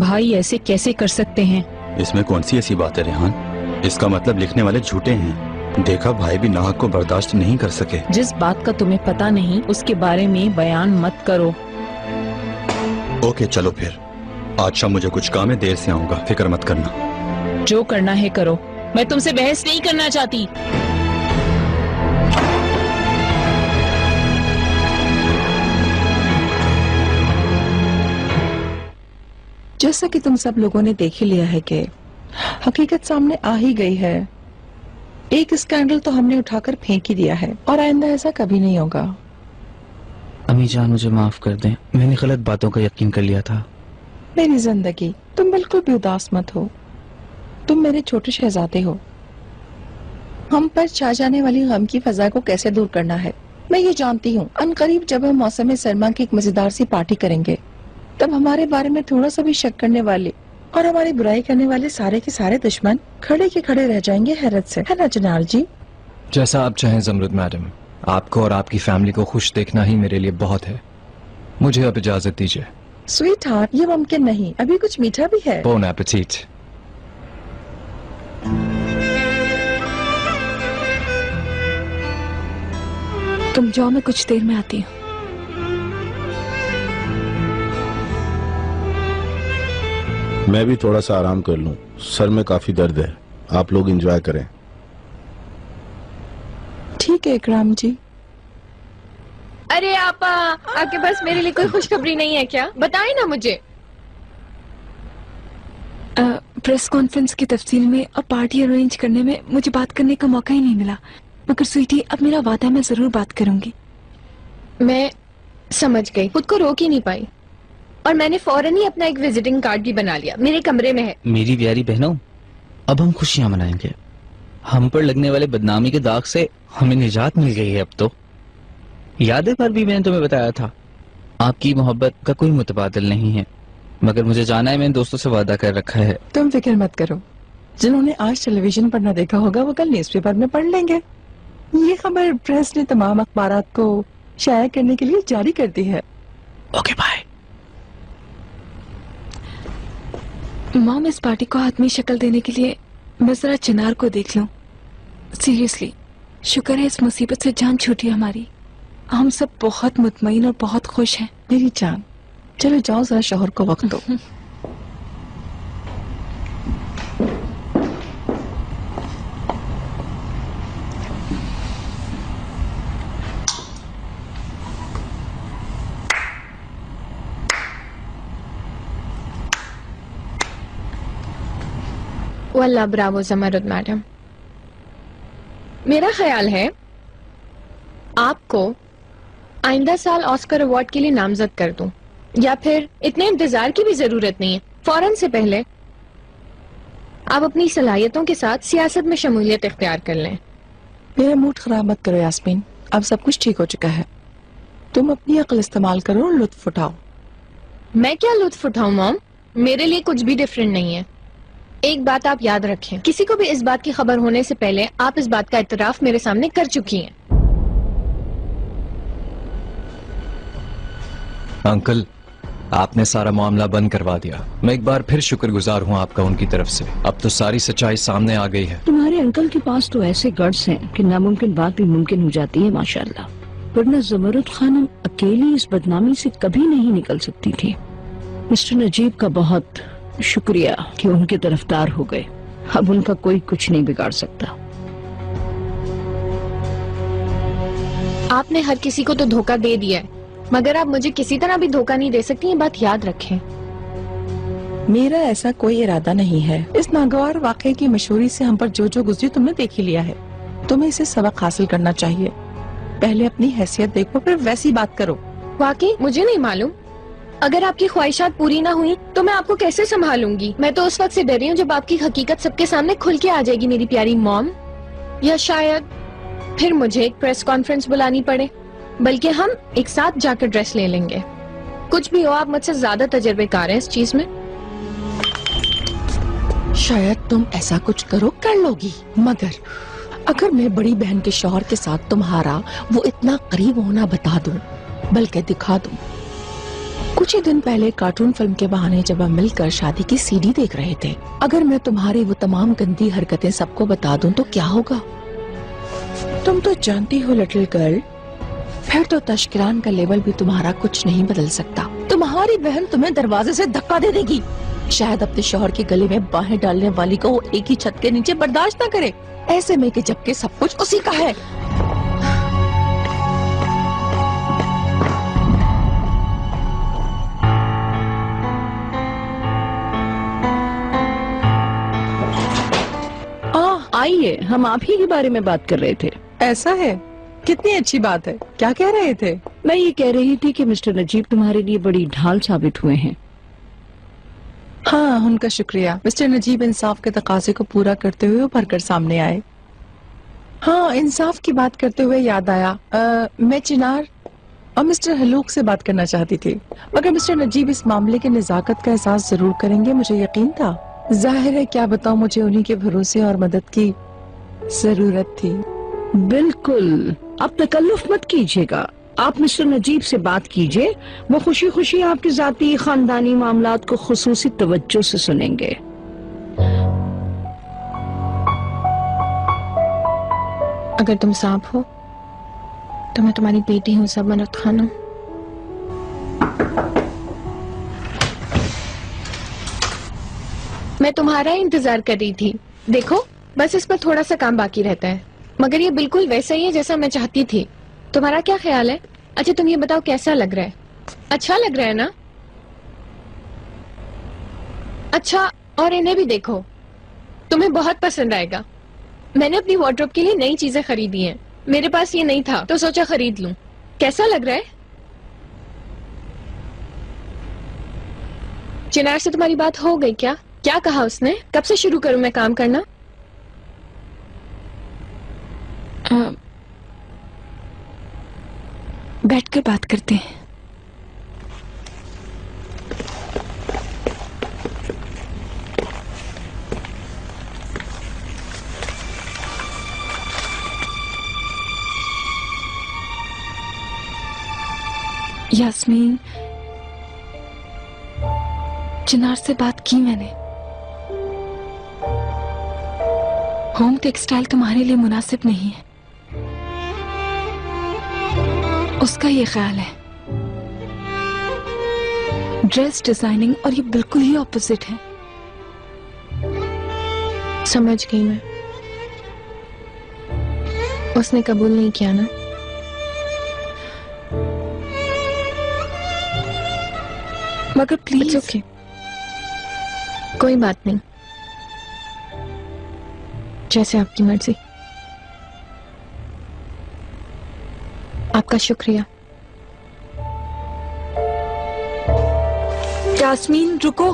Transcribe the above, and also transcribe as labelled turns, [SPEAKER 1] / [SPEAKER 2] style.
[SPEAKER 1] भाई ऐसे कैसे कर सकते हैं?
[SPEAKER 2] इसमें कौन सी ऐसी बात है रेहान? इसका मतलब लिखने वाले झूठे हैं। देखा, भाई भी नाहक को बर्दाश्त नहीं कर सके।
[SPEAKER 1] जिस बात का तुम्हें पता नहीं उसके बारे में बयान मत करो।
[SPEAKER 2] ओके चलो फिर, आज शाम मुझे कुछ काम है, देर से आऊंगा, फिक्र मत करना।
[SPEAKER 1] जो करना है करो, मैं तुमसे बहस नहीं करना चाहती।
[SPEAKER 3] जैसा कि तुम सब लोगों ने देख ही लिया है कि हकीकत सामने आ ही गई है। एक स्कैंडल तो हमने उठाकर फेंक ही दिया है और आइंदा ऐसा कभी नहीं होगा।
[SPEAKER 4] अम्मी जान मुझे माफ कर दें, मैंने गलत बातों का यकीन कर लिया था।
[SPEAKER 3] मेरी जिंदगी, तुम बिल्कुल भी उदास मत हो। तुम मेरे छोटे शहजादे हो। हम पर छा जाने वाली गम की फजा को कैसे दूर करना है मैं ये जानती हूँ। अनकरीब जब हम मौसम सरमा की एक मजेदार सी पार्टी करेंगे, तब हमारे बारे में थोड़ा सा भी शक करने वाले और हमारी बुराई करने वाले सारे के सारे दुश्मन खड़े के खड़े रह जाएंगे हैरत से, है ना जनार जी?
[SPEAKER 5] जैसा आप चाहें ज़मरुद मैडम, आपको और आपकी फैमिली को खुश देखना ही मेरे लिए बहुत है। मुझे अब इजाजत दीजिए।
[SPEAKER 3] स्वीट हार्ट, ये मुमकिन नहीं, अभी कुछ मीठा भी है।
[SPEAKER 5] बोन एपेटीट।
[SPEAKER 6] तुम जाओ, मैं कुछ देर में आती हूँ।
[SPEAKER 7] मैं भी थोड़ा सा आराम कर लूं, सर में काफी दर्द है। आप लोग एंजॉय करें।
[SPEAKER 3] ठीक है इकराम जी।
[SPEAKER 8] अरे आपा, आपके पास मेरे लिए कोई खुशखबरी नहीं है क्या? बताएं ना मुझे।
[SPEAKER 6] प्रेस कॉन्फ्रेंस की तफसील में और पार्टी अरेंज करने में मुझे बात करने का मौका ही नहीं मिला, मगर स्वीटी अब मेरा वादा है, मैं जरूर बात करूंगी।
[SPEAKER 8] मैं समझ गई, खुद को रोक ही नहीं पाई और मैंने फौरन ही अपना एक विजिटिंग कार्ड भी बना लिया, मेरे कमरे में है।
[SPEAKER 4] मेरी प्यारी बहनों, अब हम खुशियां मनाएंगे। हम पर लगने वाले बदनामी के दाग से हमें निजात मिल गई है अब तो। यादें पर भी मैंने तुम्हें बताया था, आपकी मोहब्बत का कोई मुतबादिल नहीं है, मगर मुझे जाना है, मैंने दोस्तों से वादा कर रखा है।
[SPEAKER 3] तुम फिक्र मत करो, जिन्होंने आज टेलीविजन पर न देखा होगा वो कल न्यूज़पेपर में पढ़ लेंगे। ये खबर प्रेस ने तमाम अखबारात को शाया करने के लिए जारी कर दी है।
[SPEAKER 4] Okay bye.
[SPEAKER 6] मॉम, इस पार्टी को आदमी शक्ल देने के लिए मैं जरा चिनार को देख लूं। सीरियसली, शुक्र है इस मुसीबत से जान छूटी हमारी। हम सब बहुत मुतमईन और बहुत खुश हैं।
[SPEAKER 3] मेरी जान, चलो जाओ जरा शौहर को वक्त दो।
[SPEAKER 8] वल्लाह ब्रावो ज़मरुद मैडम। मेरा ख्याल है आपको आइंदा साल ऑस्कर अवार्ड के लिए नामजद कर दूं, या फिर इतने इंतजार की भी जरूरत नहीं है। फौरन से पहले आप अपनी सलाहियतों के साथ सियासत में शमूलियत इख्तियार कर लें।
[SPEAKER 3] मेरा मूड खराब मत करो यास्मीन, अब सब कुछ ठीक हो चुका है। तुम अपनी अक्ल इस्तेमाल करो और लुत्फ उठाओ।
[SPEAKER 8] मैं क्या लुत्फ उठाऊं मॉम, मेरे लिए कुछ भी डिफरेंट नहीं है। एक बात आप याद रखें, किसी को भी इस बात की खबर होने से पहले आप इस बात का इतराफ मेरे सामने कर चुकी हैं।
[SPEAKER 5] अंकल, आपने सारा मामला बंद करवा दिया। मैं एक बार फिर शुक्रगुजार हूँ आपका उनकी तरफ से। अब तो सारी सच्चाई सामने आ गई है।
[SPEAKER 9] तुम्हारे अंकल के पास तो ऐसे गट्स हैं कि नामुमकिन बात भी मुमकिन हो जाती है माशाल्लाह। वरना ज़मरुद खानम अकेली इस बदनामी से कभी नहीं निकल सकती थी। मिस्टर नजीब का बहुत शुक्रिया कि उनके तरफदार हो गए। अब उनका कोई कुछ नहीं बिगाड़ सकता।
[SPEAKER 8] आपने हर किसी को तो धोखा दे दिया है, मगर आप मुझे किसी तरह भी धोखा नहीं दे सकती, ये बात याद रखें।
[SPEAKER 3] मेरा ऐसा कोई इरादा नहीं है। इस नागवार वाकये की मशहूरी से हम पर जो जो गुजरी तुमने देख ही लिया है। तुम्हें इसे सबक हासिल करना चाहिए। पहले अपनी हैसियत देखो, फिर वैसी बात करो।
[SPEAKER 8] वाकई मुझे नहीं मालूम, अगर आपकी ख्वाहिशात पूरी ना हुई तो मैं आपको कैसे संभालूंगी। मैं तो उस वक्त से डर रही हूँ जब आपकी हकीकत सबके सामने खुल के आ जाएगी मेरी प्यारी मॉम। या शायद फिर मुझे एक प्रेस कॉन्फ्रेंस बुलानी पड़े, बल्कि हम एक साथ जाकर ड्रेस ले लेंगे। कुछ भी हो, आप मुझसे ज्यादा तजर्बेकार हैं इस चीज में।
[SPEAKER 3] शायद तुम ऐसा कुछ करो कर लोगी, मगर अगर मैं बड़ी बहन के शौहर के साथ तुम्हारा वो इतना करीब होना बता दूं, बल्कि दिखा दूं, कुछ ही दिन पहले कार्टून फिल्म के बहाने जब हम मिलकर शादी की सीडी देख रहे थे। अगर मैं तुम्हारी वो तमाम गंदी हरकतें सबको बता दूं तो क्या होगा? तुम तो जानती हो लिटिल गर्ल, फिर तो तश्किरान का लेवल भी तुम्हारा कुछ नहीं बदल सकता। तुम्हारी बहन तुम्हें दरवाजे से धक्का दे देगी। शायद अपने शौहर के गले में बाहें डालने वाली को वो एक ही छत के नीचे बर्दाश्त न करे। ऐसे में कि जबकि सब कुछ उसी का है।
[SPEAKER 9] आइए, हम आप ही के बारे में बात कर रहे थे।
[SPEAKER 3] ऐसा है? कितनी अच्छी बात है। क्या कह रहे थे?
[SPEAKER 9] मैं ये कह रही थी कि मिस्टर नजीब तुम्हारे लिए बड़ी ढाल साबित हुए हैं।
[SPEAKER 3] हाँ, उनका शुक्रिया। मिस्टर नजीब इंसाफ के तकाजे को पूरा करते हुए उभर कर सामने आए। हाँ, इंसाफ की बात करते हुए याद आया, मैं चिनार और मिस्टर हलूक से बात करना चाहती थी, मगर मिस्टर नजीब इस मामले के नजाकत का एहसास जरूर करेंगे, मुझे यकीन था। जाहिर है, क्या बताऊं, मुझे उन्हीं के भरोसे और मदद की जरूरत थी।
[SPEAKER 9] बिल्कुल, आप तकल्लुफ मत कीजिएगा। आप मिस्टर नजीब से बात कीजिए, वो खुशी खुशी आपके जाती खानदानी मामलात को खुसूसी तवज्जो से सुनेंगे।
[SPEAKER 8] अगर तुम सांप हो तो मैं तुम्हारी बेटी हूँ सबमरत खानम। मैं तुम्हारा इंतजार कर रही थी। देखो, बस इस पर थोड़ा सा काम बाकी रहता है, मगर ये बिल्कुल वैसा ही है जैसा मैं चाहती थी। तुम्हारा क्या ख्याल है? अच्छा, तुम ये बताओ कैसा लग रहा है? अच्छा लग रहा है ना? अच्छा, और इन्हें भी देखो, तुम्हें बहुत पसंद आएगा। मैंने अपनी वार्डरोब के लिए नई चीजें खरीदी हैं। मेरे पास ये नहीं था तो सोचा खरीद लूं। कैसा लग रहा है? चिनार से तुम्हारी बात हो गई क्या? क्या कहा उसने? कब से शुरू करूं मैं काम करना?
[SPEAKER 6] बैठकर बात करते हैं। यास्मीन, चिनार से बात की मैंने। होम टेक्सटाइल तुम्हारे लिए मुनासिब नहीं है, उसका ये ख्याल है। ड्रेस डिजाइनिंग और ये बिल्कुल ही ऑपोजिट है।
[SPEAKER 8] समझ गई मैं। उसने कबूल नहीं किया ना?
[SPEAKER 6] मगर प्लीज।
[SPEAKER 8] ओके, कोई बात नहीं, जैसे आपकी मर्जी। आपका शुक्रिया।
[SPEAKER 6] यास्मीन रुको।